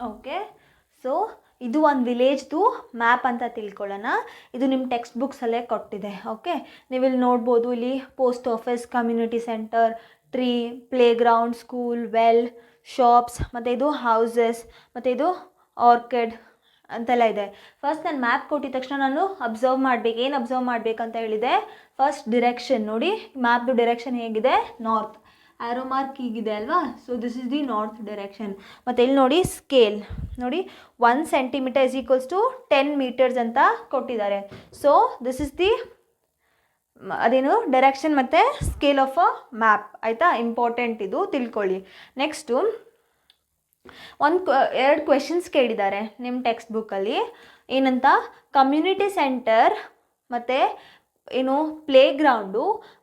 Okay, so ಇದು ಒಂದು ವಿಲೇಜ್ದು map ಅಂತ ತಿಳ್ಕೊಳ್ಳೋಣ. ಇದು ನಿಮ್ಮ ಟೆಕ್ಸ್ಟ್ ಬುಕ್ಸಲ್ಲೇ ಕೊಟ್ಟಿದೆ. ಓಕೆ, ನೀವಿಲ್ಲಿ ನೋಡ್ಬೋದು, ಇಲ್ಲಿ post office, community centre, tree, play ground, school, well, shops, ಮತ್ತು ಇದು ಹೌಸಸ್, ಮತ್ತು ಇದು ಆರ್ಕಿಡ್ ಅಂತೆಲ್ಲ ಇದೆ. ಫಸ್ಟ್ ನಾನು ಮ್ಯಾಪ್ ಕೊಟ್ಟಿದ ತಕ್ಷಣ ನಾನು ಅಬ್ಸರ್ವ್ ಮಾಡಬೇಕು. ಏನು ಅಬ್ಸರ್ವ್ ಮಾಡಬೇಕಂತ ಹೇಳಿದೆ? ಫಸ್ಟ್ ಡಿರೆಕ್ಷನ್ ನೋಡಿ, ಮ್ಯಾಪ್ದು ಡಿರೆಕ್ಷನ್ ಹೇಗಿದೆ? ನಾರ್ತ್. ಆ್ಯರೋ ಮಾರ್ಕ್ ಹೀಗಿದೆ ಅಲ್ವಾ? So this is the north direction. ಮತ್ತು ಇಲ್ಲಿ ನೋಡಿ ಸ್ಕೇಲ್ ನೋಡಿ, 1 centimetre is equals to 10 metres ಅಂತ ಕೊಟ್ಟಿದ್ದಾರೆ. ಸೊ ದಿಸ್ ಇಸ್ ದಿ ಅದೇನು ಡೈರೆಕ್ಷನ್ ಮತ್ತು ಸ್ಕೇಲ್ ಆಫ್ ಅ ಮ್ಯಾಪ್. ಆಯಿತಾ? ಇಂಪಾರ್ಟೆಂಟ್, ಇದು ತಿಳ್ಕೊಳ್ಳಿ. ನೆಕ್ಸ್ಟು ಎರಡು ಕ್ವೆಶನ್ಸ್ ಕೇಳಿದ್ದಾರೆ ನಿಮ್ಮ ಟೆಕ್ಸ್ಟ್ ಬುಕ್ಕಲ್ಲಿ. ಏನಂತ? ಕಮ್ಯುನಿಟಿ ಸೆಂಟರ್ ಮತ್ತು ಏನು ಪ್ಲೇ ಗ್ರೌಂಡು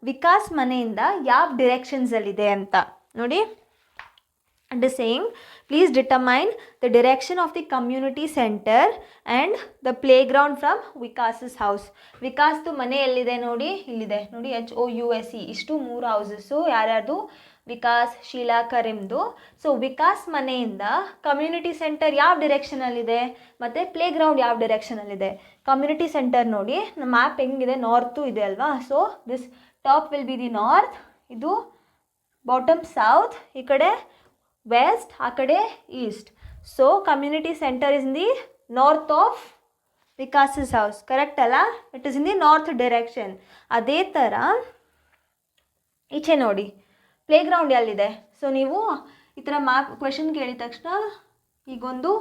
ವಿಕಾಸ್ ಮನೆಯಿಂದ ಯಾವ ಡಿರೆಕ್ಷನ್ಸಲ್ಲಿದೆ ಅಂತ ನೋಡಿ. It is saying, please determine the direction of the community centre and the play ground from Vikas's house. ವಿಕಾಸ್ದು ಮನೆ ಎಲ್ಲಿದೆ ನೋಡಿ, ಇಲ್ಲಿದೆ ನೋಡಿ, HOUSE. ಇಷ್ಟು 3 ಹೌಸಸ್ಸು ಯಾರ್ಯಾರ್ದು? ವಿಕಾಸ್, ಶೀಲಾ, ಕರೀಮ್ದು. ಸೊ ವಿಕಾಸ್ ಮನೆಯಿಂದ ಕಮ್ಯುನಿಟಿ ಸೆಂಟರ್ ಯಾವ ಡಿರೆಕ್ಷನಲ್ಲಿದೆ ಮತ್ತು ಪ್ಲೇ ಗ್ರೌಂಡ್ ಯಾವ ಡಿರೆಕ್ಷನಲ್ಲಿದೆ? ಕಮ್ಯುನಿಟಿ ಸೆಂಟರ್ ನೋಡಿ, ನಮ್ಮ ಮ್ಯಾಪ್ ಹೆಂಗಿದೆ? ನಾರ್ತು ಇದೆ ಅಲ್ವಾ? So this top will be the north, ಇದು ಬಾಟಮ್ ಸೌತ್, ಈ ಕಡೆ ವೆಸ್ಟ್, ಆ ಕಡೆ east. So community centre is in the north of Vikas's house. Correct ಅಲ್ಲ? It is in the north direction. ಅದೇ ಥರ ಈಚೆ ನೋಡಿ, ಪ್ಲೇ ಗ್ರೌಂಡ್ ಎಲ್ಲಿದೆ? ಸೊ ನೀವು ಈ ಥರ ಮ್ಯಾಪ್ ಕ್ವೆಶನ್ ಕೇಳಿದ ತಕ್ಷಣ ಈಗೊಂದು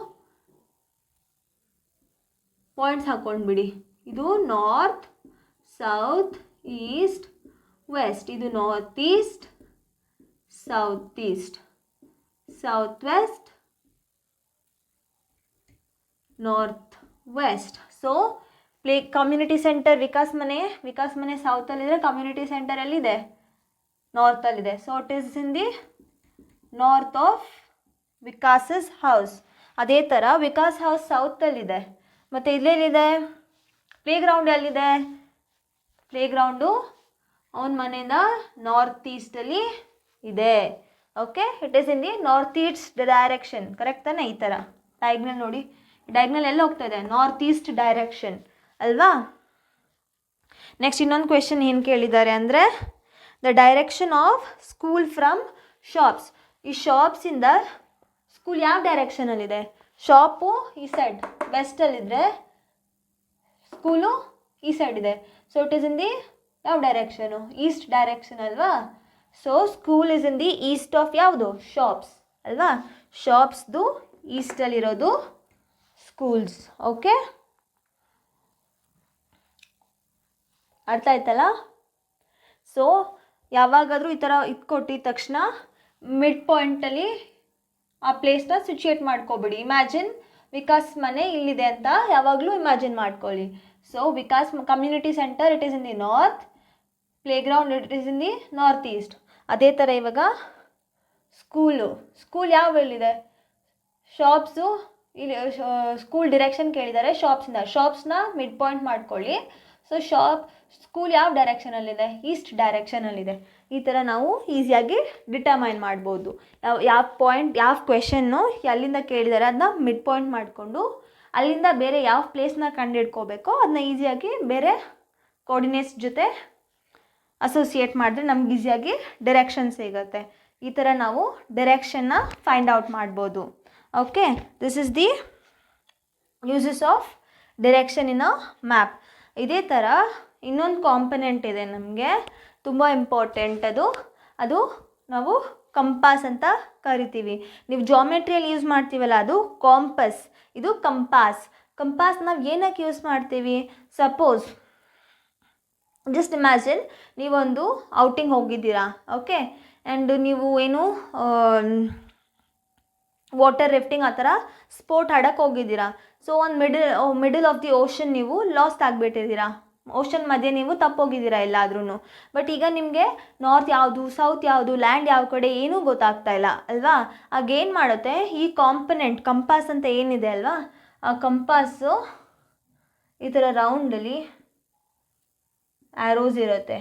ಪಾಯಿಂಟ್ಸ್ ಹಾಕ್ಕೊಂಡ್ಬಿಡಿ. ಇದು ನಾರ್ತ್, ಸೌತ್, ಈಸ್ಟ್, ವೆಸ್ಟ್. ಇದು north east, south east, south west, north west. So community centre Vikas ಮನೆ ಸೌತಲ್ಲಿದೆ, ಕಮ್ಯುನಿಟಿ ಸೆಂಟರ್ ಎಲ್ಲಿದೆ? ನಾರ್ತಲ್ಲಿದೆ. So it is in the north of Vikas's house. ಅದೇ ಥರ ವಿಕಾಸ್ ಹೌಸ್ ಸೌತಲ್ಲಿದೆ. ಮತ್ತು ಇಲ್ಲೆಲ್ಲಿದೆ? ಪ್ಲೇ ಗ್ರೌಂಡ್ ಎಲ್ಲಿದೆ? ಪ್ಲೇ ಗ್ರೌಂಡು ಅವನ ಮನೆಯಿಂದ ನಾರ್ತ್ ಈಸ್ಟಲ್ಲಿ ಇದೆ. Okay, it is in the north east direction. Correct ತಾನೆ? ಈ ಥರ ಡಯಾಗ್ನಲ್ ನೋಡಿ, ಡಯಾಗ್ನಲ್ ಎಲ್ಲ ಹೋಗ್ತಾ ಇದೆ? ನಾರ್ತ್ ಈಸ್ಟ್ ಡೈರೆಕ್ಷನ್ ಅಲ್ವಾ? ನೆಕ್ಸ್ಟ್ ಇನ್ನೊಂದು ಕ್ವೆಶನ್ ಏನು ಕೇಳಿದ್ದಾರೆ ಅಂದರೆ, the direction of school from shops. ಈ ಶಾಪ್ಸಿಂದ ಸ್ಕೂಲ್ ಯಾವ ಡೈರೆಕ್ಷನಲ್ಲಿದೆ? ಶಾಪು ಈ ಸೈಡ್ ವೆಸ್ಟಲ್ಲಿದ್ದರೆ ಸ್ಕೂಲು ಈ ಸೈಡ್ ಇದೆ. So it is in the ಯಾವ ಡೈರೆಕ್ಷನು? ಈಸ್ಟ್ ಡೈರೆಕ್ಷನ್ ಅಲ್ವಾ? So school is in the East of ಯಾವುದು? ಶಾಪ್ಸ್ ಅಲ್ವಾ? ಶಾಪ್ಸ್ದು ಈಸ್ಟಲ್ಲಿರೋದು ಸ್ಕೂಲ್ಸ್. ಓಕೆ, ಅರ್ಥ ಆಯ್ತಲ್ಲ? ಸೊ ಯಾವಾಗಾದರೂ ಈ ಥರ ಇದು ಕೊಟ್ಟಿದ ತಕ್ಷಣ ಮಿಡ್ ಪಾಯಿಂಟಲ್ಲಿ ಆ ಪ್ಲೇಸ್ನ ಸಿಚುಯೇಟ್ ಮಾಡ್ಕೊಬಿಡಿ. ಇಮ್ಯಾಜಿನ್ ವಿಕಾಸ್ ಮನೆ ಇಲ್ಲಿದೆ ಅಂತ ಯಾವಾಗಲೂ ಇಮ್ಯಾಜಿನ್ ಮಾಡ್ಕೊಳ್ಳಿ. So Vikas community centre it is in the north, play ground it is in the north East. ಅದೇ ಥರ ಇವಾಗ ಸ್ಕೂಲ್ ಯಾವೆಲ್ಲಿದೆ? ಶಾಪ್ಸು ಇಲ್ಲಿ ಸ್ಕೂಲ್ ಡಿರೆಕ್ಷನ್ ಕೇಳಿದ್ದಾರೆ ಶಾಪ್ಸ್ನ ಮಿಡ್ ಪಾಯಿಂಟ್ ಮಾಡ್ಕೊಳ್ಳಿ. ಸೊ ಸ್ಕೂಲ್ ಯಾವ ಡೈರೆಕ್ಷನಲ್ಲಿದೆ? ಈಸ್ಟ್ ಡೈರೆಕ್ಷನಲ್ಲಿದೆ. ಈ ಥರ ನಾವು ಈಸಿಯಾಗಿ ಡಿಟರ್ಮೈನ್ ಮಾಡ್ಬೋದು. ಯಾವ ಕ್ವೆಶನ್ನು ಎಲ್ಲಿಂದ ಕೇಳಿದ್ದಾರೆ ಅದನ್ನ ಮಿಡ್ ಪಾಯಿಂಟ್ ಮಾಡಿಕೊಂಡು ಅಲ್ಲಿಂದ ಬೇರೆ ಯಾವ ಪ್ಲೇಸ್ನ ಕಂಡುಹಿಡ್ಕೋಬೇಕೋ ಅದನ್ನ ಈಸಿಯಾಗಿ ಬೇರೆ ಕೋರ್ಡಿನೇಟ್ಸ್ ಜೊತೆ ಅಸೋಸಿಯೇಟ್ ಮಾಡಿದ್ರೆ ನಮ್ಗೆ ಈಸಿಯಾಗಿ ಡಿರೆಕ್ಷನ್ ಸಿಗುತ್ತೆ. ಈ ಥರ ನಾವು ಡಿರೆಕ್ಷನ್ನ ಫೈಂಡ್ ಔಟ್ ಮಾಡ್ಬೋದು. Okay, this is the uses of direction in a map. ಇದೇ ಥರ ಇನ್ನೊಂದು ಕಾಂಪೊನೆಂಟ್ ಇದೆ ನಮಗೆ, ತುಂಬ ಇಂಪಾರ್ಟೆಂಟ್. ಅದು ನಾವು ಕಂಪಾಸ್ ಅಂತ ಕರಿತೀವಿ. ನೀವು ಜಾಮೆಟ್ರಿಯಲ್ಲಿ ಯೂಸ್ ಮಾಡ್ತೀವಲ್ಲ ಅದು ಕಾಂಪಸ್, ಇದು ಕಂಪಾಸ್. ನಾವು ಏನಕ್ಕೆ ಯೂಸ್ ಮಾಡ್ತೀವಿ? ಸಪೋಸ್ ಜಸ್ಟ್ ಇಮ್ಯಾಜಿನ್ ನೀವೊಂದು ಔಟಿಂಗ್ ಹೋಗಿದ್ದೀರಾ. ಓಕೆ, ಆ್ಯಂಡ್ ನೀವು ಏನು ವಾಟರ್ ರಿಫ್ಟಿಂಗ್ ಆ ಥರ ಸ್ಪೋರ್ಟ್ ಆಡೋಕ್ಕೆ ಹೋಗಿದ್ದೀರಾ. ಸೊ ಒಂದು ಮಿಡಲ್ ಆಫ್ ದಿ ಓಷನ್ ನೀವು ಲಾಸ್ಟ್ ಆಗಿಬಿಟ್ಟಿದ್ದೀರಾ. ಓಷನ್ ಮಧ್ಯೆ ನೀವು ತಪ್ಪೋಗಿದ್ದೀರಾ ಎಲ್ಲಾದ್ರೂ. ಬಟ್ ಈಗ ನಿಮಗೆ ನಾರ್ತ್ ಯಾವುದು, ಸೌತ್ ಯಾವುದು, ಲ್ಯಾಂಡ್ ಯಾವ ಕಡೆ ಏನೂ ಗೊತ್ತಾಗ್ತಾ ಇಲ್ಲ ಅಲ್ವಾ? ಆಗೇನು ಮಾಡುತ್ತೆ, ಈ ಕಾಂಪೊನೆಂಟ್ ಕಂಪಾಸ್ ಅಂತ ಏನಿದೆ ಅಲ್ವಾ, ಆ ಕಂಪಾಸು ಈ ಥರ ರೌಂಡಲ್ಲಿ ಆ್ಯರೋಸ್ ಇರುತ್ತೆ.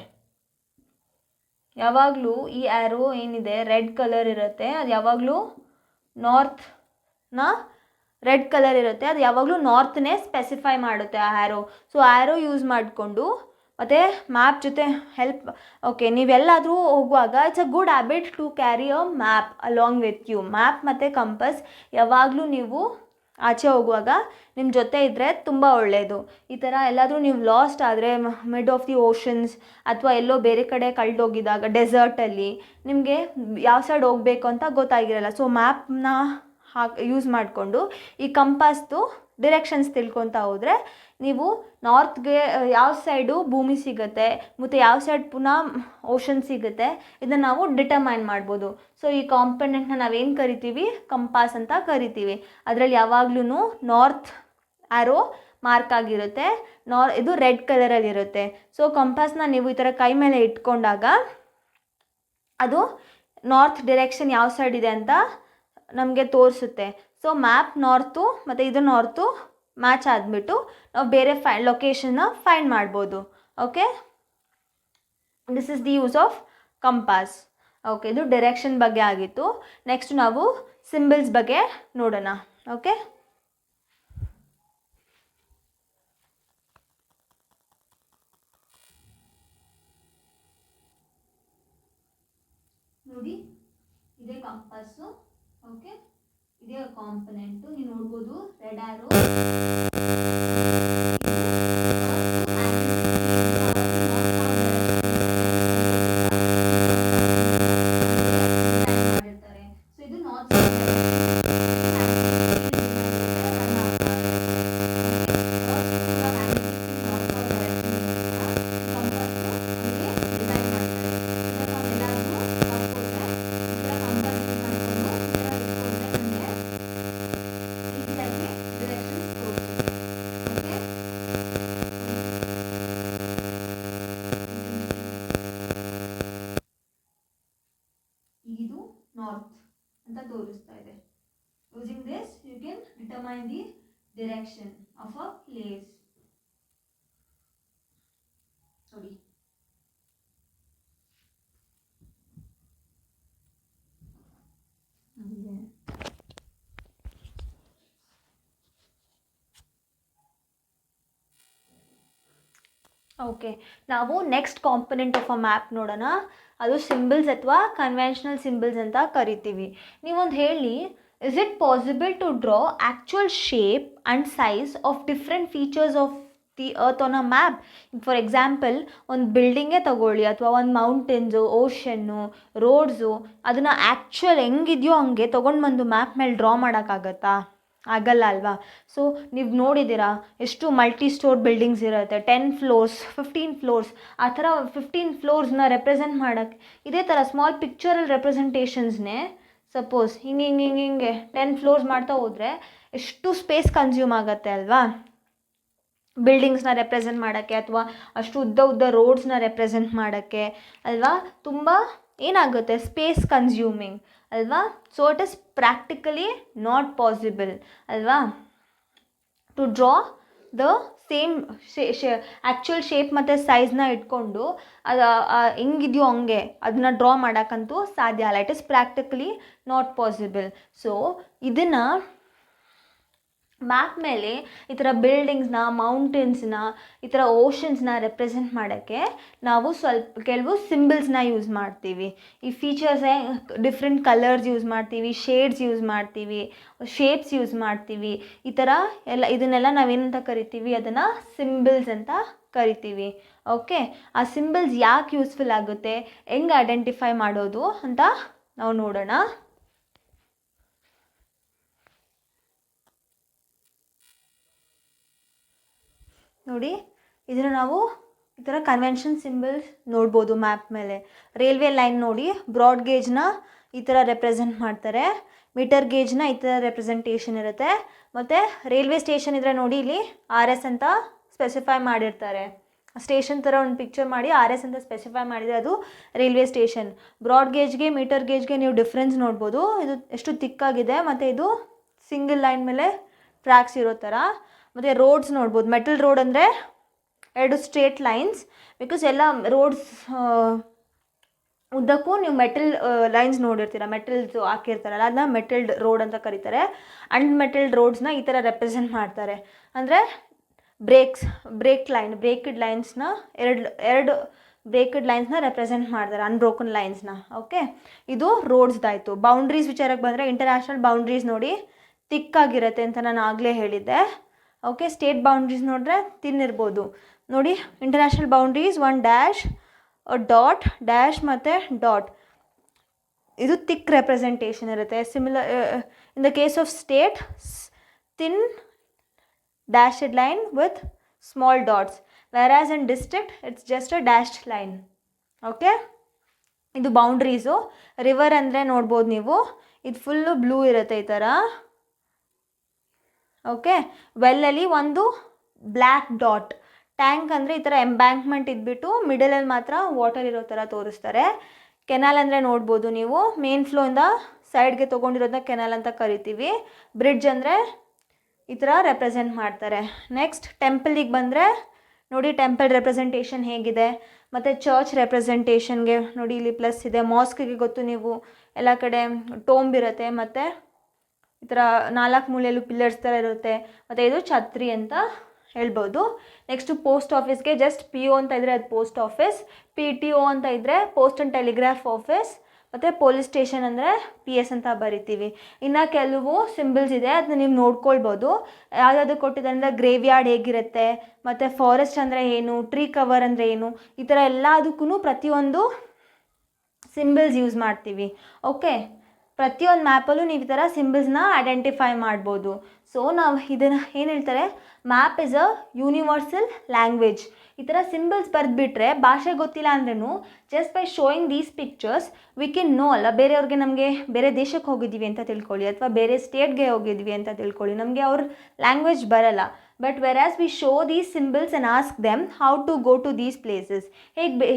ಯಾವಾಗಲೂ ಈ ಆ್ಯರೋ ಏನಿದೆ ರೆಡ್ ಕಲರ್ ಇರುತ್ತೆ, ಅದು ಯಾವಾಗಲೂ ನಾರ್ತ್ನ ರೆಡ್ ಕಲರ್ ಇರುತ್ತೆ, ಅದು ಯಾವಾಗಲೂ ನಾರ್ತ್ನೇ ಸ್ಪೆಸಿಫೈ ಮಾಡುತ್ತೆ ಆ ಆ್ಯರೋ. ಸೊ ಆ್ಯರೋ ಯೂಸ್ ಮಾಡಿಕೊಂಡು ಮತ್ತು ಮ್ಯಾಪ್ ಜೊತೆ ಹೆಲ್ಪ್, ಓಕೆ, ನೀವೆಲ್ಲಾದರೂ ಹೋಗುವಾಗ it's a good habit to carry a map along with you. Map ಮತ್ತು ಕಂಪಸ್ ಯಾವಾಗಲೂ ನೀವು ಆಚೆ ಹೋಗುವಾಗ ನಿಮ್ಮ ಜೊತೆ ಇದ್ದರೆ ತುಂಬ ಒಳ್ಳೆಯದು. ಈ ಥರ ಎಲ್ಲಾದರೂ ನೀವು ಲಾಸ್ಟ್ ಆದರೆ ಮಿಡ್ ಆಫ್ ದಿ ಓಷನ್ಸ್ ಅಥವಾ ಎಲ್ಲೋ ಬೇರೆ ಕಡೆ ಕಳೆದೋಗಿದಾಗ ಡೆಸರ್ಟಲ್ಲಿ ನಿಮಗೆ ಯಾವ ಸೈಡ್ ಹೋಗಬೇಕು ಅಂತ ಗೊತ್ತಾಗಿರಲ್ಲ. ಸೊ ಮ್ಯಾಪ್ನ ಯೂಸ್ ಮಾಡಿಕೊಂಡು ಈ ಕಂಪಾಸ್ದು ಡಿರೆಕ್ಷನ್ಸ್ ತಿಳ್ಕೊತಾ ಹೋದರೆ ನೀವು ನಾರ್ತ್ಗೆ ಯಾವ ಸೈಡು ಭೂಮಿ ಸಿಗುತ್ತೆ ಮತ್ತು ಯಾವ ಸೈಡ್ ಪುನಃ ಓಷನ್ ಸಿಗುತ್ತೆ ಇದನ್ನು ನಾವು ಡಿಟರ್ಮೈನ್ ಮಾಡ್ಬೋದು. ಸೊ ಈ ಕಾಂಪೊನೆಂಟ್ನ ನಾವೇನು ಕರಿತೀವಿ, ಕಂಪಾಸ್ ಅಂತ ಕರಿತೀವಿ. ಅದರಲ್ಲಿ ಯಾವಾಗ್ಲೂ ನಾರ್ತ್ ಆ್ಯರೋ ಮಾರ್ಕ್ ಆಗಿರುತ್ತೆ, ಇದು ರೆಡ್ ಕಲರಲ್ಲಿರುತ್ತೆ. ಸೊ ಕಂಪಾಸ್ನ ನೀವು ಈ ಥರ ಕೈ ಮೇಲೆ ಇಟ್ಕೊಂಡಾಗ ಅದು ನಾರ್ತ್ ಡಿರೆಕ್ಷನ್ ಯಾವ ಸೈಡ್ ಇದೆ ಅಂತ ನಮಗೆ ತೋರಿಸುತ್ತೆ. ಸೊ ಮ್ಯಾಪ್ ನಾರ್ತು ಮತ್ತು ಇದು ನಾರ್ತು ಮ್ಯಾಚ್ ಆಗಿಬಿಟ್ಟು ನಾವು ಬೇರೆ ಲೊಕೇಶನ್ನ ಫೈಂಡ್ ಮಾಡ್ಬೋದು. Okay, this is the use of compass. Okay, ಇದು ಡೈರೆಕ್ಷನ್ ಬಗ್ಗೆ ಆಗಿತ್ತು. ನೆಕ್ಸ್ಟ್ ನಾವು ಸಿಂಬಲ್ಸ್ ಬಗ್ಗೆ ನೋಡೋಣ. ಓಕೆ, ನೋಡಿ ಇದೇ ಕಂಪಾಸು. ಓಕೆ, ಇದೇ ಕಾಂಪೊನೆಂಟು ನೀವು ನೋಡ್ಬೋದು, ರೆಡ್ ಆ್ಯರೋ ಮಾಡಿರ್ತಾರೆ. ಸೊ ಇದು ನಾರ್ತ್ ಇದು ನಾರ್ತ್ ಅಂತ ತೋರಿಸ್ತಾ ಇದೆ. Using this you can determine the direction of a place. ನೋಡಿ, ಓಕೆ, ನಾವು next component of a map ನೋಡೋಣ. ಅದು ಸಿಂಬಲ್ಸ್ ಅಥವಾ ಕನ್ವೆನ್ಷನಲ್ ಸಿಂಬಲ್ಸ್ ಅಂತ ಕರಿತೀವಿ. ನೀವೊಂದು ಹೇಳಿ, is it possible to draw actual shape and size of different features of the earth on a map? For example, ಒಂದು ಬಿಲ್ಡಿಂಗೇ ತಗೊಳ್ಳಿ ಅಥವಾ ಒಂದು ಮೌಂಟೇನ್ಸು, ಓಷನ್ನು, ರೋಡ್ಸು, ಅದನ್ನು ಆ್ಯಕ್ಚುಯಲ್ ಹೆಂಗಿದೆಯೋ ಹಂಗೆ ತೊಗೊಂಡು ಬಂದು ಮ್ಯಾಪ್ ಮೇಲೆ ಡ್ರಾ ಮಾಡೋಕ್ಕಾಗತ್ತಾ? ಆಗಲ್ಲ ಅಲ್ವಾ? ಸೊ ನೀವು ನೋಡಿದ್ದೀರಾ ಎಷ್ಟು ಮಲ್ಟಿ ಸ್ಟೋರ್ ಬಿಲ್ಡಿಂಗ್ಸ್ ಇರುತ್ತೆ, 10 ಫ್ಲೋರ್ಸ್ 15 ಫ್ಲೋರ್ಸ್, ಆ ಥರ 15 ಫ್ಲೋರ್ಸ್ನ ರೆಪ್ರೆಸೆಂಟ್ ಮಾಡೋಕ್ಕೆ ಇದೇ ಥರ ಸ್ಮಾಲ್ ಪಿಕ್ಚರಲ್ ರೆಪ್ರೆಸೆಂಟೇಷನ್ಸ್ನೇ ಸಪೋಸ್ ಹಿಂಗೆ 10 ಫ್ಲೋರ್ಸ್ ಮಾಡ್ತಾ ಹೋದರೆ ಎಷ್ಟು ಸ್ಪೇಸ್ ಕನ್ಸ್ಯೂಮ್ ಆಗುತ್ತೆ ಅಲ್ವಾ? ಬಿಲ್ಡಿಂಗ್ಸ್ನ ರೆಪ್ರೆಸೆಂಟ್ ಮಾಡೋಕ್ಕೆ ಅಥವಾ ಅಷ್ಟು ಉದ್ದ ರೋಡ್ಸ್ನ ರೆಪ್ರೆಸೆಂಟ್ ಮಾಡೋಕ್ಕೆ ಅಲ್ವಾ? ತುಂಬ ಏನಾಗುತ್ತೆ, ಸ್ಪೇಸ್ ಕನ್ಸ್ಯೂಮಿಂಗ್ ಅಲ್ವಾ? So it is practically not possible ಅಲ್ವಾ to draw the same actual shape ಮತ್ತು ಸೈಜ್ನ ಇಟ್ಕೊಂಡು ಅದು ಹೆಂಗಿದೆಯೋ ಹಂಗೆ ಅದನ್ನ ಡ್ರಾ ಮಾಡೋಕ್ಕಂತೂ ಸಾಧ್ಯ ಅಲ್ಲ. It is practically not possible. So ಇದನ್ನು ಮ್ಯಾಪ್ ಮೇಲೆ ಈ ಥರ ಬಿಲ್ಡಿಂಗ್ಸ್ನ, ಮೌಂಟೇನ್ಸ್ನ, ಈ ಥರ ಓಷನ್ಸ್ನ ರೆಪ್ರೆಸೆಂಟ್ ಮಾಡೋಕ್ಕೆ ನಾವು ಕೆಲವು ಸಿಂಬಲ್ಸ್ನ ಯೂಸ್ ಮಾಡ್ತೀವಿ. ಈ ಫೀಚರ್ಸೇ ಡಿಫ್ರೆಂಟ್ ಕಲರ್ಸ್ ಯೂಸ್ ಮಾಡ್ತೀವಿ, ಶೇಡ್ಸ್ ಯೂಸ್ ಮಾಡ್ತೀವಿ, ಶೇಪ್ಸ್ ಯೂಸ್ ಮಾಡ್ತೀವಿ. ಈ ಥರ ಇದನ್ನೆಲ್ಲ ನಾವೇನಂತ ಕರಿತೀವಿ, ಅದನ್ನು ಸಿಂಬಲ್ಸ್ ಅಂತ ಕರಿತೀವಿ. ಓಕೆ, ಆ ಸಿಂಬಲ್ಸ್ ಯಾಕೆ ಯೂಸ್ಫುಲ್ ಆಗುತ್ತೆ, ಹೆಂಗೆ ಐಡೆಂಟಿಫೈ ಮಾಡೋದು ಅಂತ ನಾವು ನೋಡೋಣ. ನೋಡಿ, ಇದನ್ನು ನಾವು ಈ ಥರ ಕನ್ವೆನ್ಷನ್ ಸಿಂಬಲ್ಸ್ ನೋಡ್ಬೋದು ಮ್ಯಾಪ್ ಮೇಲೆ. ರೈಲ್ವೆ ಲೈನ್ ನೋಡಿ, ಬ್ರಾಡ್ ಗೇಜ್ನ ಈ ಥರ ರೆಪ್ರೆಸೆಂಟ್ ಮಾಡ್ತಾರೆ, ಮೀಟರ್ ಗೇಜ್ನ ಈ ಥರ ರೆಪ್ರೆಸೆಂಟೇಷನ್ ಇರುತ್ತೆ. ಮತ್ತು ರೈಲ್ವೆ ಸ್ಟೇಷನ್ ಇದ್ದರೆ ನೋಡಿ, ಇಲ್ಲಿ RS ಅಂತ ಸ್ಪೆಸಿಫೈ ಮಾಡಿರ್ತಾರೆ. ಸ್ಟೇಷನ್ ಥರ ಒಂದು ಪಿಕ್ಚರ್ ಮಾಡಿ RS ಅಂತ ಸ್ಪೆಸಿಫೈ ಮಾಡಿದರೆ ಅದು ರೈಲ್ವೆ ಸ್ಟೇಷನ್. ಬ್ರಾಡ್ ಗೇಜ್ಗೆ ಮೀಟರ್ ಗೇಜ್ಗೆ ನೀವು ಡಿಫ್ರೆನ್ಸ್ ನೋಡ್ಬೋದು. ಇದು ಎಷ್ಟು ತಿಕ್ಕಾಗಿದೆ ಮತ್ತು ಇದು ಸಿಂಗಲ್ ಲೈನ್ ಮೇಲೆ ಟ್ರ್ಯಾಕ್ಸ್ ಇರೋ ಥರ. ಮತ್ತು ರೋಡ್ಸ್ ನೋಡ್ಬೋದು, ಮೆಟಲ್ ರೋಡ್ ಅಂದರೆ 2 ಸ್ಟ್ರೇಟ್ ಲೈನ್ಸ್, ಬಿಕಾಸ್ ಎಲ್ಲ ರೋಡ್ಸ್ ಉದ್ದಕ್ಕೂ ನೀವು ಮೆಟಲ್ ಲೈನ್ಸ್ ನೋಡಿರ್ತೀರ, ಮೆಟಲ್ಸ್ ಹಾಕಿರ್ತಾರಲ್ಲ ಅದನ್ನ ಮೆಟಲ್ಡ್ ರೋಡ್ ಅಂತ ಕರೀತಾರೆ. ಅನ್ಮೆಟಲ್ಡ್ ರೋಡ್ಸ್ನ ಈ ಥರ ರೆಪ್ರೆಸೆಂಟ್ ಮಾಡ್ತಾರೆ. ಅಂದರೆ ಬ್ರೇಕ್ಡ್ ಲೈನ್ಸ್ನ ಎರಡು ಬ್ರೇಕ್ಡ್ ಲೈನ್ಸ್ನ ರೆಪ್ರೆಸೆಂಟ್ ಮಾಡ್ತಾರೆ, ಅನ್ಬ್ರೋಕನ್ ಲೈನ್ಸ್ನ. ಓಕೆ, ಇದು ರೋಡ್ಸ್ದಾಯಿತು. ಬೌಂಡ್ರೀಸ್ ವಿಚಾರಕ್ಕೆ ಬಂದರೆ ಇಂಟರ್ನ್ಯಾಷನಲ್ ಬೌಂಡ್ರೀಸ್ ನೋಡಿ ತಿಕ್ಕಾಗಿರುತ್ತೆ ಅಂತ ನಾನು ಆಗಲೇ ಹೇಳಿದ್ದೆ. ಓಕೆ, ಸ್ಟೇಟ್ ಬೌಂಡ್ರೀಸ್ ನೋಡಿದ್ರೆ ತಿನ್ನಿರ್ಬೋದು. ನೋಡಿ, international boundaries one dash, dot, dash ಮತ್ತು ಡಾಟ್, ಇದು ತಿಕ್ ರೆಪ್ರೆಸೆಂಟೇಷನ್ ಇರುತ್ತೆ. Similar in the case of state, thin dashed line with small dots, whereas in district it's just a dashed line. Okay, ಇದು boundaries. River ಅಂದರೆ ನೋಡ್ಬೋದು ನೀವು, ಇದು full blue ಇರುತ್ತೆ ಈ ಥರ. ಓಕೆ, ವೆಲ್ಲಲ್ಲಿ ಒಂದು ಬ್ಲ್ಯಾಕ್ ಡಾಟ್. ಟ್ಯಾಂಕ್ ಅಂದರೆ ಈ ಥರ ಎಂಬ್ಯಾಂಕ್ಮೆಂಟ್ ಇದ್ಬಿಟ್ಟು ಮಿಡಲಲ್ಲಿ ಮಾತ್ರ ವಾಟರ್ ಇರೋ ಥರ ತೋರಿಸ್ತಾರೆ. ಕೆನಾಲ್ ಅಂದರೆ ನೋಡ್ಬೋದು ನೀವು, ಮೇನ್ ಫ್ಲೋಯಿಂದ ಸೈಡ್ಗೆ ತೊಗೊಂಡಿರೋದನ್ನ ಕೆನಾಲ್ ಅಂತ ಕರಿತೀವಿ. ಬ್ರಿಡ್ಜ್ ಅಂದರೆ ಈ ಥರ ರೆಪ್ರೆಸೆಂಟ್ ಮಾಡ್ತಾರೆ. ನೆಕ್ಸ್ಟ್ ಟೆಂಪಲಿಗೆ ಬಂದರೆ ನೋಡಿ, ಟೆಂಪಲ್ ರೆಪ್ರೆಸೆಂಟೇಷನ್ ಹೇಗಿದೆ, ಮತ್ತು ಚರ್ಚ್ ರೆಪ್ರೆಸೆಂಟೇಷನ್ಗೆ ನೋಡಿ ಇಲ್ಲಿ ಪ್ಲಸ್ ಇದೆ. ಮಾಸ್ಕ್ಗೆ ಗೊತ್ತು ನೀವು, ಎಲ್ಲ ಕಡೆ ಟೋಂಬ್ ಇರುತ್ತೆ, ಮತ್ತು ಈ ಥರ 4 ಮೂಲೆಯಲ್ಲೂ ಪಿಲ್ಲರ್ಸ್ ಥರ ಇರುತ್ತೆ, ಮತ್ತು ಇದು ಛತ್ರಿ ಅಂತ ಹೇಳ್ಬೋದು. ನೆಕ್ಸ್ಟು ಪೋಸ್ಟ್ ಆಫೀಸ್ಗೆ ಜಸ್ಟ್ PO ಅಂತ ಇದ್ದರೆ ಅದು ಪೋಸ್ಟ್ ಆಫೀಸ್, PTO ಅಂತ ಇದ್ದರೆ ಪೋಸ್ಟ್ ಆ್ಯಂಡ್ ಟೆಲಿಗ್ರಾಫ್ ಆಫೀಸ್, ಮತ್ತು ಪೊಲೀಸ್ ಸ್ಟೇಷನ್ ಅಂದರೆ PS ಅಂತ ಬರಿತೀವಿ. ಇನ್ನು ಕೆಲವು ಸಿಂಬಲ್ಸ್ ಇದೆ, ಅದನ್ನ ನೀವು ನೋಡ್ಕೊಳ್ಬೋದು. ಯಾವುದಾದ್ರು ಕೊಟ್ಟಿದೆ ಅಂದರೆ ಗ್ರೇವ್ಯಾರ್ಡ್ ಹೇಗಿರುತ್ತೆ, ಮತ್ತು ಫಾರೆಸ್ಟ್ ಅಂದರೆ ಏನು, ಟ್ರೀ ಕವರ್ ಅಂದರೆ ಏನು, ಈ ಥರ ಎಲ್ಲದಕ್ಕೂ ಪ್ರತಿಯೊಂದು ಸಿಂಬಲ್ಸ್ ಯೂಸ್ ಮಾಡ್ತೀವಿ. ಓಕೆ, ಪ್ರತಿಯೊಂದು ಮ್ಯಾಪಲ್ಲೂ ನೀವು ಈ ಥರ ಸಿಂಬಲ್ಸ್ನ ಐಡೆಂಟಿಫೈ ಮಾಡ್ಬೋದು. ಸೊ ನಾವು ಇದನ್ನು ಏನು ಹೇಳ್ತಾರೆ, map is a universal language. ಈ ಥರ ಸಿಂಬಲ್ಸ್ ಬರೆದ್ಬಿಟ್ರೆ ಭಾಷೆ ಗೊತ್ತಿಲ್ಲ ಅಂದ್ರೂ just by showing these pictures we can know ಅಲ್ಲ. ಬೇರೆಯವ್ರಿಗೆ ನಮಗೆ ಬೇರೆ ದೇಶಕ್ಕೆ ಹೋಗಿದ್ದೀವಿ ಅಂತ ತಿಳ್ಕೊಳ್ಳಿ, ಅಥವಾ ಬೇರೆ ಸ್ಟೇಟ್ಗೆ ಹೋಗಿದ್ವಿ ಅಂತ ತಿಳ್ಕೊಳ್ಳಿ, ನಮಗೆ ಅವ್ರ ಲ್ಯಾಂಗ್ವೇಜ್ ಬರಲ್ಲ. But whereas we show these symbols and ask them how to go to these places,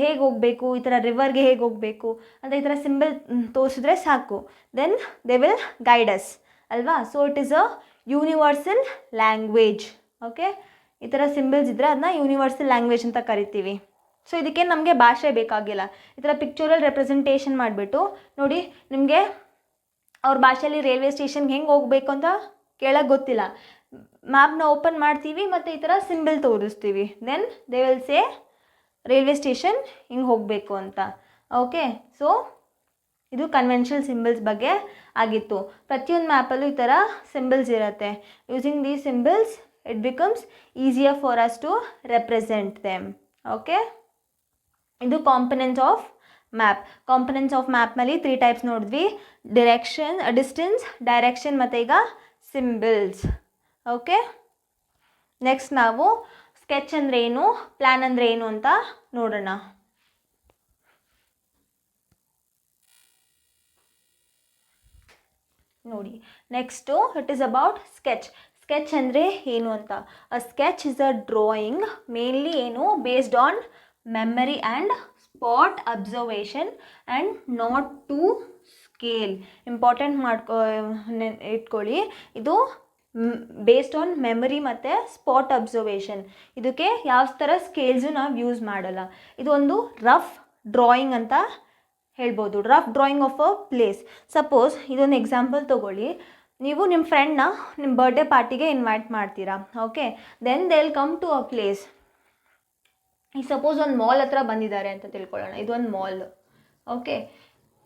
ಹೇಗೆ ಹೋಗಬೇಕು, ಈ ಥರ ರಿವರ್ಗೆ ಹೇಗೆ ಹೋಗಬೇಕು ಅಂತ ಈ ಥರ ಸಿಂಬಲ್ ತೋರಿಸಿದ್ರೆ ಸಾಕು, then they will guide us ಅಲ್ವಾ. So it is a universal language. Okay, ಈ ಥರ ಸಿಂಬಲ್ಸ್ ಇದ್ದರೆ ಅದನ್ನ ಯೂನಿವರ್ಸಲ್ ಲ್ಯಾಂಗ್ವೇಜ್ ಅಂತ ಕರಿತೀವಿ. ಸೊ ಇದಕ್ಕೆ ನಮಗೆ ಭಾಷೆ ಬೇಕಾಗಿಲ್ಲ. ಈ ಥರ ಪಿಕ್ಚರಲ್ ರೆಪ್ರೆಸೆಂಟೇಷನ್ ಮಾಡಿಬಿಟ್ಟು ನೋಡಿ, ನಿಮಗೆ ಅವ್ರ ಭಾಷೆಯಲ್ಲಿ ರೈಲ್ವೆ ಸ್ಟೇಷನ್ಗೆ ಹೆಂಗೆ ಹೋಗಬೇಕು ಅಂತ ಕೇಳೋಕ್ಕೆ ಗೊತ್ತಿಲ್ಲ, ಮ್ಯಾಪ್ನ ಓಪನ್ ಮಾಡ್ತೀವಿ ಮತ್ತು ಈ ಥರ ಸಿಂಬಲ್ ತೋರಿಸ್ತೀವಿ, then they will say railway station ಹಿಂಗೆ ಹೋಗಬೇಕು ಅಂತ. ಓಕೆ, ಸೊ ಇದು ಕನ್ವೆನ್ಷನಲ್ ಸಿಂಬಲ್ಸ್ ಬಗ್ಗೆ ಆಗಿತ್ತು. ಪ್ರತಿಯೊಂದು ಮ್ಯಾಪಲ್ಲೂ ಈ ಥರ ಸಿಂಬಲ್ಸ್ ಇರುತ್ತೆ. Using these symbols it becomes easier for us to represent them. Okay, ಇದು components of map. Components of ಮ್ಯಾಪ್ನಲ್ಲಿ 3 ಟೈಪ್ಸ್ ನೋಡಿದ್ವಿ, ಡಿಸ್ಟೆನ್ಸ್, ಡೈರೆಕ್ಷನ್ ಮತ್ತು ಈಗ ಸಿಂಬಲ್ಸ್. ಓಕೆ, ನೆಕ್ಸ್ಟ್ ನಾವು ಸ್ಕೆಚ್ ಅಂದರೆ ಏನು, ಪ್ಲ್ಯಾನ್ ಅಂದರೆ ಏನು ಅಂತ ನೋಡೋಣ. ನೋಡಿ, next it is about sketch. Sketch ಅಂದರೆ ಏನು ಅಂತ. A sketch is a drawing mainly ಏನು based on memory and spot observation and not to scale. Important ಇಟ್ಕೊಳ್ಳಿ, ಇದು ಬೇಸ್ಡ್ ಆನ್ ಮೆಮರಿ ಮತ್ತು ಸ್ಪಾಟ್ ಅಬ್ಸರ್ವೇಷನ್. ಇದಕ್ಕೆ ಯಾವ ಥರ ಸ್ಕೇಲ್ಸು ನಾವು ಯೂಸ್ ಮಾಡಲ್ಲ. ಇದು ಒಂದು ರಫ್ ಡ್ರಾಯಿಂಗ್ ಅಂತ ಹೇಳ್ಬೋದು, rough drawing of a place. Suppose ಇದೊಂದು ಎಕ್ಸಾಂಪಲ್ ತೊಗೊಳ್ಳಿ, ನೀವು ನಿಮ್ಮ ಫ್ರೆಂಡ್ನ ನಿಮ್ಮ ಬರ್ಡೇ ಪಾರ್ಟಿಗೆ ಇನ್ವೈಟ್ ಮಾಡ್ತೀರಾ. Okay, then they will come to a place. ಈಗ ಸಪೋಸ್ ಒಂದು ಮಾಲ್ ಹತ್ರ ಬಂದಿದ್ದಾರೆ ಅಂತ ತಿಳ್ಕೊಳ್ಳೋಣ, ಇದೊಂದು ಮಾಲ್. ಓಕೆ,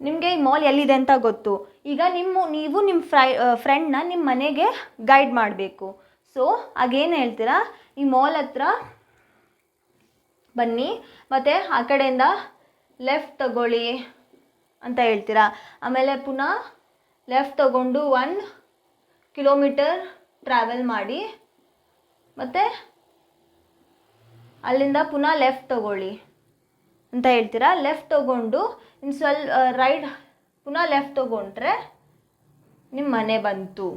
ನಿಮಗೆ ಈ ಮಾಲ್ ಎಲ್ಲಿದೆ ಅಂತ ಗೊತ್ತು. ಈಗ ನೀವು ನಿಮ್ಮ ಫ್ರೆಂಡ್ನ ನಿಮ್ಮ ಮನೆಗೆ ಗೈಡ್ ಮಾಡಬೇಕು. ಸೊ ಆಗೇನು ಹೇಳ್ತೀರಾ, ಈ ಮಾಲ್ ಹತ್ರ ಬನ್ನಿ ಮತ್ತು ಆ ಕಡೆಯಿಂದ ಲೆಫ್ಟ್ ತಗೊಳ್ಳಿ ಅಂತ ಹೇಳ್ತೀರಾ. ಆಮೇಲೆ ಪುನಃ ಲೆಫ್ಟ್ ತಗೊಂಡು 1 ಕಿಲೋಮೀಟರ್ ಟ್ರಾವೆಲ್ ಮಾಡಿ ಮತ್ತು ಅಲ್ಲಿಂದ ಪುನಃ ಲೆಫ್ಟ್ ತಗೊಳ್ಳಿ ಅಂತ ಹೇಳ್ತೀರಾ. ಲೆಫ್ಟ್ ತಗೊಂಡು ಇನ್ನು ಸ್ವಲ್ಪ ರೈಟ್ ಪುನಃ ಲೆಫ್ಟ್ ತಗೊಂಡ್ರೆ ನಿಮ್ಮ ಮನೆ ಬಂತು.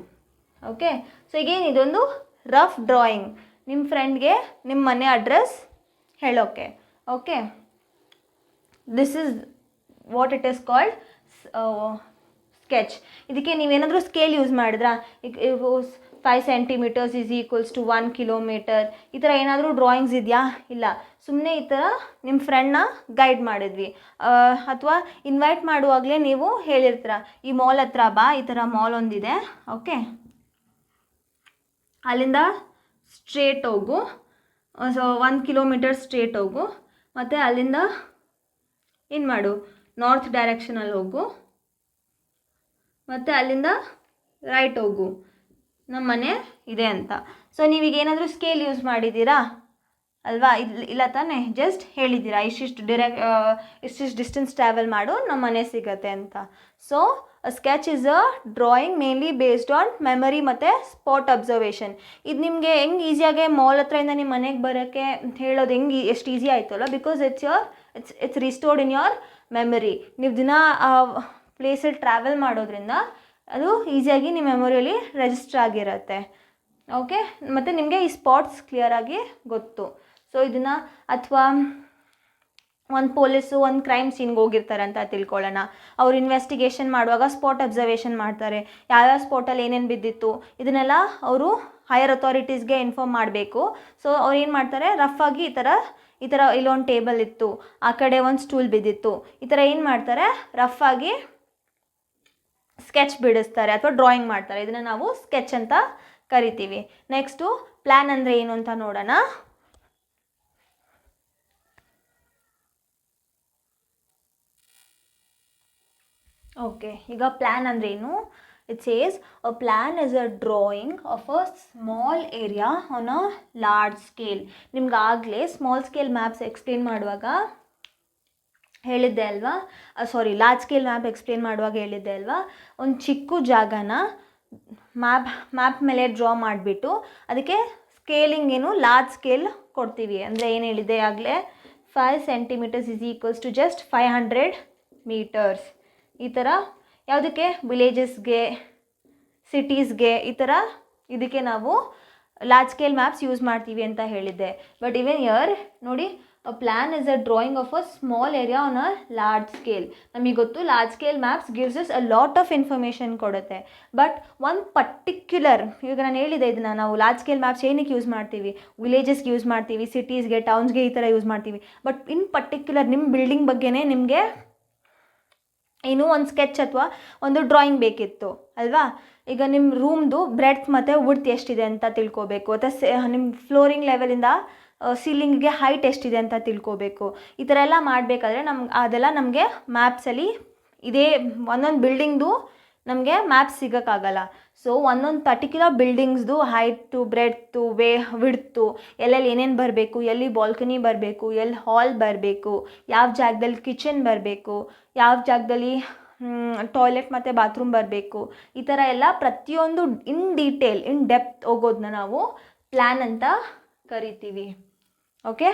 ಓಕೆ, ಸೊ ಈಗೇನು ಇದೊಂದು ರಫ್ ಡ್ರಾಯಿಂಗ್ ನಿಮ್ಮ ಫ್ರೆಂಡ್ಗೆ ನಿಮ್ಮ ಮನೆ ಅಡ್ರೆಸ್ ಹೇಳೋಕ್ಕೆ. Okay, this is what it is called sketch. ಇದಕ್ಕೆ ನೀವೇನಾದರೂ ಸ್ಕೇಲ್ ಯೂಸ್ ಮಾಡಿದ್ರಾ, ಈಗ 5 centimetres is equals to 1 kilometre. ಈ ಥರ ಏನಾದರೂ ಡ್ರಾಯಿಂಗ್ಸ್ ಇದೆಯಾ? ಇಲ್ಲ. ಸುಮ್ಮನೆ ಈ ಥರ ನಿಮ್ಮ ಫ್ರೆಂಡ್ನ ಗೈಡ್ ಮಾಡಿದ್ವಿ. ಅಥವಾ ಇನ್ವೈಟ್ ಮಾಡುವಾಗಲೇ ನೀವು ಹೇಳಿರ್ತೀರ, ಈ ಮಾಲ್ ಹತ್ರ ಬಾ, ಈ ಥರ ಮಾಲ್ ಒಂದಿದೆ, ಓಕೆ, ಅಲ್ಲಿಂದ ಸ್ಟ್ರೇಟ್ ಹೋಗು, ಸೊ 1 ಕಿಲೋಮೀಟರ್ ಸ್ಟ್ರೇಟ್ ಹೋಗು, ಮತ್ತು ಅಲ್ಲಿಂದ ಏನು ಮಾಡು, ನಾರ್ತ್ ಡೈರೆಕ್ಷನಲ್ಲಿ ಹೋಗು, ಮತ್ತು ಅಲ್ಲಿಂದ ರೈಟ್ ಹೋಗು, ನಮ್ಮ ಮನೆ ಇದೆ ಅಂತ. ಸೊ ನೀವೀಗ ಏನಾದರೂ ಸ್ಕೇಲ್ ಯೂಸ್ ಮಾಡಿದ್ದೀರಾ ಅಲ್ವಾ? ಇಲ್ಲ ತಾನೇ, ಜಸ್ಟ್ ಹೇಳಿದ್ದೀರಾ ಇಷ್ಟಿಷ್ಟು ಡಿಸ್ಟೆನ್ಸ್ ಟ್ರಾವೆಲ್ ಮಾಡು, ನಮ್ಮ ಮನೆ ಸಿಗತ್ತೆ ಅಂತ. So sketch is a drawing mainly based on memory ಮತ್ತು ಸ್ಪಾಟ್ ಅಬ್ಸರ್ವೇಷನ್. ಇದು ನಿಮಗೆ ಹೆಂಗೆ ಈಸಿಯಾಗೆ ಮಾಲ್ ಹತ್ರದಿಂದ ನಿಮ್ಮ ಮನೆಗೆ ಬರೋಕ್ಕೆ ಹೇಳೋದು ಹೆಂಗೆ ಎಷ್ಟು ಈಸಿ ಆಯಿತಲ್ಲ, because it's restored in your memory. ನೀವು ದಿನ ಆ ಪ್ಲೇಸಲ್ಲಿ ಟ್ರಾವೆಲ್ ಮಾಡೋದ್ರಿಂದ ಅದು ಈಸಿಯಾಗಿ ನಿಮ್ಮ ಮೆಮೊರಿಯಲ್ಲಿ ರಿಜಿಸ್ಟರ್ ಆಗಿರುತ್ತೆ, ಓಕೆ. ಮತ್ತು ನಿಮಗೆ ಈ ಸ್ಪಾಟ್ಸ್ ಕ್ಲಿಯರಾಗಿ ಗೊತ್ತು. ಸೊ ಇದನ್ನು, ಅಥವಾ ಒಂದು ಪೊಲೀಸು ಒಂದು ಕ್ರೈಮ್ ಸೀನ್ಗೆ ಹೋಗಿರ್ತಾರೆ ಅಂತ ತಿಳ್ಕೊಳ್ಳೋಣ, ಅವ್ರು ಇನ್ವೆಸ್ಟಿಗೇಷನ್ ಮಾಡುವಾಗ ಸ್ಪಾಟ್ ಅಬ್ಸರ್ವೇಷನ್ ಮಾಡ್ತಾರೆ, ಯಾವ್ಯಾವ ಸ್ಪಾಟಲ್ಲಿ ಏನೇನು ಬಿದ್ದಿತ್ತು ಇದನ್ನೆಲ್ಲ ಅವರು ಹೈಯರ್ ಅಥಾರಿಟೀಸ್ಗೆ ಇನ್ಫಾರ್ಮ್ ಮಾಡಬೇಕು. ಸೊ ಅವ್ರು ಏನು ಮಾಡ್ತಾರೆ, ರಫಾಗಿ ಈ ಥರ ಇಲ್ಲೊಂದು ಟೇಬಲ್ ಇತ್ತು, ಆ ಕಡೆ ಒಂದು ಸ್ಟೂಲ್ ಬಿದ್ದಿತ್ತು, ಈ ಥರ ಏನು ಮಾಡ್ತಾರೆ, ರಫಾಗಿ ಸ್ಕೆಚ್ ಬಿಡಿಸ್ತಾರೆ ಅಥವಾ ಡ್ರಾಯಿಂಗ್ ಮಾಡ್ತಾರೆ. ಇದನ್ನು ನಾವು ಸ್ಕೆಚ್ ಅಂತ ಕರಿತೀವಿ. ನೆಕ್ಸ್ಟು ಪ್ಲ್ಯಾನ್ ಅಂದರೆ ಏನು ಅಂತ ನೋಡೋಣ. ಓಕೆ, ಈಗ ಪ್ಲ್ಯಾನ್ ಅಂದರೆ ಏನು? It says a plan is a drawing of a small area on a large scale. ನಿಮ್ಗಾಗಲೇ ಸ್ಮಾಲ್ ಸ್ಕೇಲ್ ಮ್ಯಾಪ್ಸ್ ಎಕ್ಸ್ಪ್ಲೇನ್ ಮಾಡುವಾಗ ಹೇಳಿದ್ದೆ ಅಲ್ವಾ, ಲಾರ್ಜ್ ಸ್ಕೇಲ್ ಮ್ಯಾಪ್ ಎಕ್ಸ್ಪ್ಲೇನ್ ಮಾಡುವಾಗ ಹೇಳಿದ್ದೆ ಅಲ್ವಾ, ಒಂದು ಚಿಕ್ಕ ಜಾಗನ ಮ್ಯಾಪ್ ಮೇಲೆ ಡ್ರಾ ಮಾಡಿಬಿಟ್ಟು ಅದಕ್ಕೆ ಸ್ಕೇಲಿಂಗ್ ಏನು ಲಾರ್ಜ್ ಸ್ಕೇಲ್ ಕೊಡ್ತೀವಿ. ಅಂದರೆ ಏನು ಹೇಳಿದೆ ಆಗಲೇ, 5 centimetres is equals to just 500 metres. ಈ ಥರ ಯಾವುದಕ್ಕೆ, ವಿಲೇಜಸ್ಗೆ, ಸಿಟೀಸ್ಗೆ, ಈ ಥರ ಇದಕ್ಕೆ ನಾವು ಲಾರ್ಜ್ ಸ್ಕೇಲ್ ಮ್ಯಾಪ್ಸ್ ಯೂಸ್ ಮಾಡ್ತೀವಿ ಅಂತ ಹೇಳಿದ್ದೆ. ಬಟ್ ಇವನ್ ಇಯರ್ ನೋಡಿ, ಅ plan is a drawing of a small area on a large scale. ನಮಗೆ ಗೊತ್ತು large scale maps gives us a lot of information ಕೊಡುತ್ತೆ. ಬಟ್ ಒಂದು ಪರ್ಟಿಕ್ಯುಲರ್, ಈಗ ನಾನು ಹೇಳಿದೆ ಇದನ್ನು ನಾವು ಲಾರ್ಜ್ ಸ್ಕೇಲ್ ಮ್ಯಾಪ್ಸ್ ಏನಕ್ಕೆ ಯೂಸ್ ಮಾಡ್ತೀವಿ, ವಿಲೇಜಸ್ಗೆ ಯೂಸ್ ಮಾಡ್ತೀವಿ, ಸಿಟೀಸ್ಗೆ, ಟೌನ್ಸ್ಗೆ ಈ ಥರ ಯೂಸ್ ಮಾಡ್ತೀವಿ. ಬಟ್ ಇನ್ ಪರ್ಟಿಕ್ಯುಲರ್ ನಿಮ್ಮ ಬಿಲ್ಡಿಂಗ್ ಬಗ್ಗೆನೇ ನಿಮಗೆ ಏನು ಒಂದು ಸ್ಕೆಚ್ ಅಥವಾ ಒಂದು ಡ್ರಾಯಿಂಗ್ ಬೇಕಿತ್ತು ಅಲ್ವಾ. ಈಗ ನಿಮ್ಮ ರೂಮ್ದು ಬ್ರೆಡ್ತ್ ಮತ್ತು ವಿಡ್ತ್ ಎಷ್ಟಿದೆ ಅಂತ ತಿಳ್ಕೊಬೇಕು, ಅಥವಾ ನಿಮ್ಮ ಫ್ಲೋರಿಂಗ್ ಲೆವೆಲಿಂದ ಸೀಲಿಂಗಿಗೆ ಹೈಟ್ ಎಷ್ಟಿದೆ ಅಂತ ತಿಳ್ಕೊಬೇಕು. ಈ ಥರ ಎಲ್ಲ ಮಾಡಬೇಕಾದ್ರೆ ಅದೆಲ್ಲ ನಮಗೆ ಮ್ಯಾಪ್ಸಲ್ಲಿ ಇದೇ ಒಂದೊಂದು ಬಿಲ್ಡಿಂಗ್ದು ನಮಗೆ ಮ್ಯಾಪ್ಸ್ ಸಿಗೋಕ್ಕಾಗಲ್ಲ. ಸೊ ಒಂದೊಂದು ಪರ್ಟಿಕ್ಯುಲರ್ ಬಿಲ್ಡಿಂಗ್ಸ್ದು ಹೈಟು, ಬ್ರೆಡ್ತು, ವಿಡ್ತು, ಎಲ್ಲೆಲ್ಲಿ ಏನೇನು ಬರಬೇಕು, ಎಲ್ಲಿ ಬಾಲ್ಕನಿ ಬರಬೇಕು, ಎಲ್ಲಿ ಹಾಲ್ ಬರಬೇಕು, ಯಾವ ಜಾಗದಲ್ಲಿ ಕಿಚನ್ ಬರಬೇಕು, ಯಾವ ಜಾಗದಲ್ಲಿ ಟಾಯ್ಲೆಟ್ ಮತ್ತು ಬಾತ್ರೂಮ್ ಬರಬೇಕು, ಈ ಥರ ಎಲ್ಲ ಪ್ರತಿಯೊಂದು ಇನ್ ಡೀಟೇಲ್, ಇನ್ ಡೆಪ್ತ್ ಹೋಗೋದನ್ನ ನಾವು ಪ್ಲ್ಯಾನ್ ಅಂತ ಕರಿತೀವಿ, ಓಕೆ.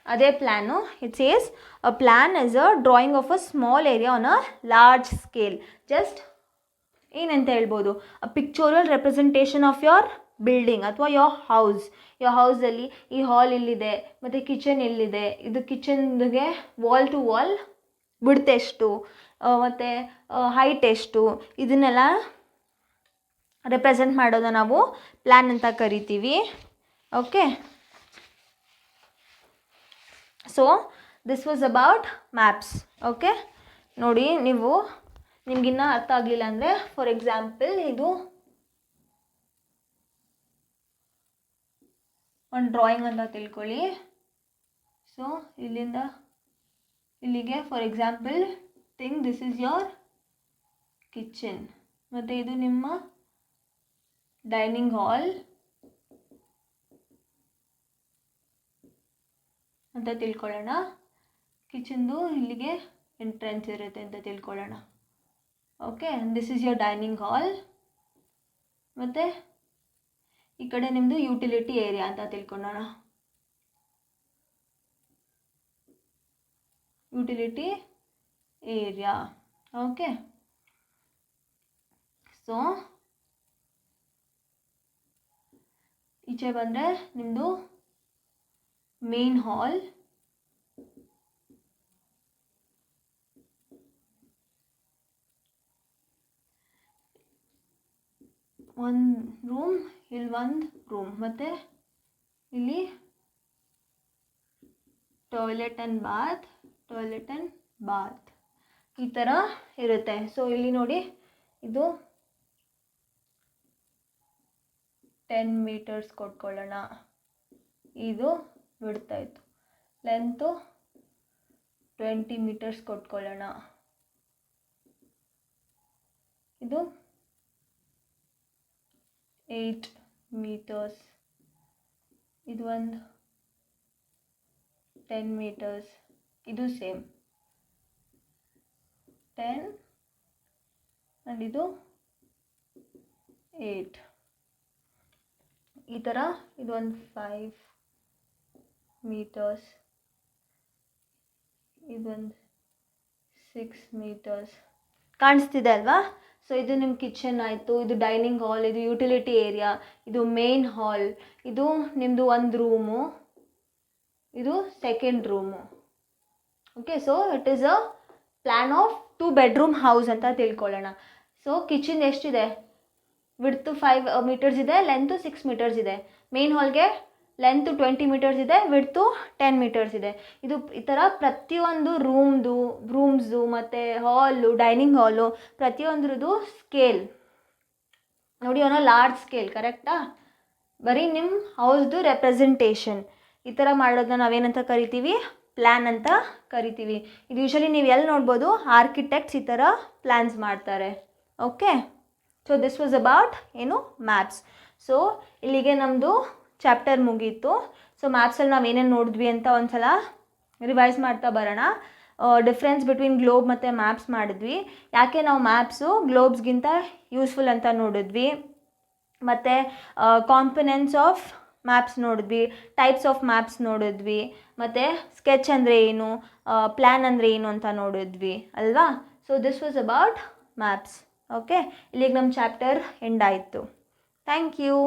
ಅದೇ plan. It says a plan is a drawing of a small area on a large scale. Just ಏನಂತ ಹೇಳ್ಬೋದು, ಅ ಪಿಕ್ಚೋರಲ್ ರೆಪ್ರೆಸೆಂಟೇಷನ್ ಆಫ್ ಯೋರ್ ಬಿಲ್ಡಿಂಗ್ ಅಥವಾ ಯೋರ್ ಹೌಸಲ್ಲಿ ಈ ಹಾಲ್ ಇಲ್ಲಿದೆ ಮತ್ತು ಕಿಚನ್ ಇಲ್ಲಿದೆ, ಇದು ಕಿಚನ್ಗೆ ವಾಲ್ ಟು ವಾಲ್ ವಿಡ್ತ್ ಎಷ್ಟು ಮತ್ತು ಹೈಟ್ ಎಷ್ಟು, ಇದನ್ನೆಲ್ಲ ರೆಪ್ರೆಸೆಂಟ್ ಮಾಡೋದು ನಾವು ಪ್ಲ್ಯಾನ್ ಅಂತ ಕರಿತೀವಿ, okay. So this was about maps, okay. ನೋಡಿ, ನಿಮಗಿನ್ನ ಅರ್ಥ ಆಗಲಿಲ್ಲ ಅಂದರೆ, ಫಾರ್ ಎಕ್ಸಾಂಪಲ್ ಇದು ಒಂದು ಡ್ರಾಯಿಂಗ್ ಅಂತ ತಿಳ್ಕೊಳ್ಳಿ. ಸೊ ಇಲ್ಲಿಂದ ಇಲ್ಲಿಗೆ for example this is your kitchen ಮತ್ತು ಇದು ನಿಮ್ಮ ಡೈನಿಂಗ್ ಹಾಲ್ ಅಂತ ತಿಳ್ಕೊಳ್ಳೋಣ. ಕಿಚನ್ದು ಇಲ್ಲಿಗೆ ಎಂಟ್ರೆನ್ಸ್ ಇರುತ್ತೆ ಅಂತ ತಿಳ್ಕೊಳ್ಳೋಣ, okay. This is your dining hall ಮತ್ತು ಈ ಕಡೆ ನಿಮ್ಮದು ಯುಟಿಲಿಟಿ ಏರಿಯಾ ಅಂತ ತಿಳ್ಕೊಳ್ಳೋಣ, ಯುಟಿಲಿಟಿ ಏರಿಯಾ, ಓಕೆ. ಸೊ ಈಚೆ ಬಂದರೆ ನಿಮ್ಮದು ಮೇನ್ ಹಾಲ್, ಒಂದು ರೂಮ್, ಇಲ್ಲಿ ಒಂದು ರೂಮ್, ಮತ್ತು ಇಲ್ಲಿ ಟಾಯ್ಲೆಟ್ ಆ್ಯಂಡ್ ಬಾತ್ ಈ ಥರ ಇರುತ್ತೆ. ಸೊ ಇಲ್ಲಿ ನೋಡಿ, ಇದು 10 ಮೀಟರ್ಸ್ ಕೊಟ್ಕೊಳ್ಳೋಣ. ಇದು ಬಿಡ್ತಾಯಿತ್ತು. Length 20 metres ಕೊಟ್ಕೊಳ್ಳೋಣ. ಇದು 8 ಮೀಟರ್ಸ್. ಇದು ಒಂದು 10 ಮೀಟರ್ಸ್. ಇದು ಸೇಮ್ 10 ಆ್ಯಂಡ್ ಇದು 8 ಈ ಥರ. ಇದು ಒಂದು 5 ಮೀಟರ್ಸ್. ಇದೊಂದು 6 ಮೀಟರ್ಸ್. ಕಾಣಿಸ್ತಿದೆ ಅಲ್ವಾ? ಸೊ ಇದು ನಿಮ್ಮ ಕಿಚನ್ ಆಯಿತು, ಇದು ಡೈನಿಂಗ್ ಹಾಲ್, ಇದು ಯುಟಿಲಿಟಿ ಏರಿಯಾ, ಇದು ಮೇನ್ ಹಾಲ್, ಇದು ನಿಮ್ಮದು ಒಂದು ರೂಮು, ಇದು second room. Okay, so it is a plan of 2 bedroom house ಅಂತ ತಿಳ್ಕೊಳ್ಳೋಣ. ಸೊ ಕಿಚನ್ ಎಷ್ಟಿದೆ? ವಿಡ್ತು 5 ಮೀಟರ್ಸ್ ಇದೆ, ಲೆಂತು 6 ಮೀಟರ್ಸ್ ಇದೆ. ಮೇನ್ ಹಾಲ್ಗೆ ಲೆಂತು 20 ಮೀಟರ್ಸ್ ಇದೆ, ವಿಡ್ತು 10 ಮೀಟರ್ಸ್ ಇದೆ. ಇದು ಈ ಥರ ಪ್ರತಿಯೊಂದು ರೂಮ್ಸು ಮತ್ತು ಹಾಲು, ಡೈನಿಂಗ್ ಹಾಲು ಪ್ರತಿಯೊಂದ್ರದ್ದು ಸ್ಕೇಲ್ ನೋಡಿ, ಅವನ ಲಾರ್ಜ್ ಸ್ಕೇಲ್, ಕರೆಕ್ಟಾ? ಬರೀ ನಿಮ್ಮ ಹೌಸ್ದು ರೆಪ್ರೆಸೆಂಟೇಷನ್. ಈ ಥರ ಮಾಡೋದನ್ನ ನಾವೇನಂತ ಕರಿತೀವಿ? ಪ್ಲ್ಯಾನ್ ಅಂತ ಕರಿತೀವಿ. ಇದು ಯೂಶಲಿ ನೀವು ಎಲ್ಲಿ ನೋಡ್ಬೋದು? ಆರ್ಕಿಟೆಕ್ಟ್ಸ್ ಈ ಥರ ಪ್ಲ್ಯಾನ್ಸ್ ಮಾಡ್ತಾರೆ. Okay, so this was about maps. So ಇಲ್ಲಿಗೆ ನಮ್ಮದು ಚಾಪ್ಟರ್ ಮುಗೀತು. ಸೊ ಮ್ಯಾಪ್ಸಲ್ಲಿ ನಾವು ಏನೇನು ನೋಡಿದ್ವಿ ಅಂತ ಒಂದು ಸಲ ರಿವೈಸ್ ಮಾಡ್ತಾ ಬರೋಣ. ಡಿಫ್ರೆನ್ಸ್ ಬಿಟ್ವೀನ್ ಗ್ಲೋಬ್ ಮತ್ತು ಮ್ಯಾಪ್ಸ್ ಮಾಡಿದ್ವಿ. ಯಾಕೆ ನಾವು ಮ್ಯಾಪ್ಸು ಗ್ಲೋಬ್ಸ್ಗಿಂತ ಯೂಸ್ಫುಲ್ ಅಂತ ನೋಡಿದ್ವಿ. ಮತ್ತು ಕಾಂಪೊನೆಂಟ್ಸ್ ಆಫ್ ಮ್ಯಾಪ್ಸ್ ನೋಡಿದ್ವಿ, ಟೈಪ್ಸ್ ಆಫ್ ಮ್ಯಾಪ್ಸ್ ನೋಡಿದ್ವಿ, ಮತ್ತು ಸ್ಕೆಚ್ ಅಂದರೆ ಏನು, ಪ್ಲ್ಯಾನ್ ಅಂದರೆ ಏನು ಅಂತ ನೋಡಿದ್ವಿ ಅಲ್ವಾ? So this was about maps. Okay, ಇಲ್ಲಿಗೆ ನಮ್ಮ ಚಾಪ್ಟರ್ ಎಂಡ್ ಆಯಿತು. Thank you.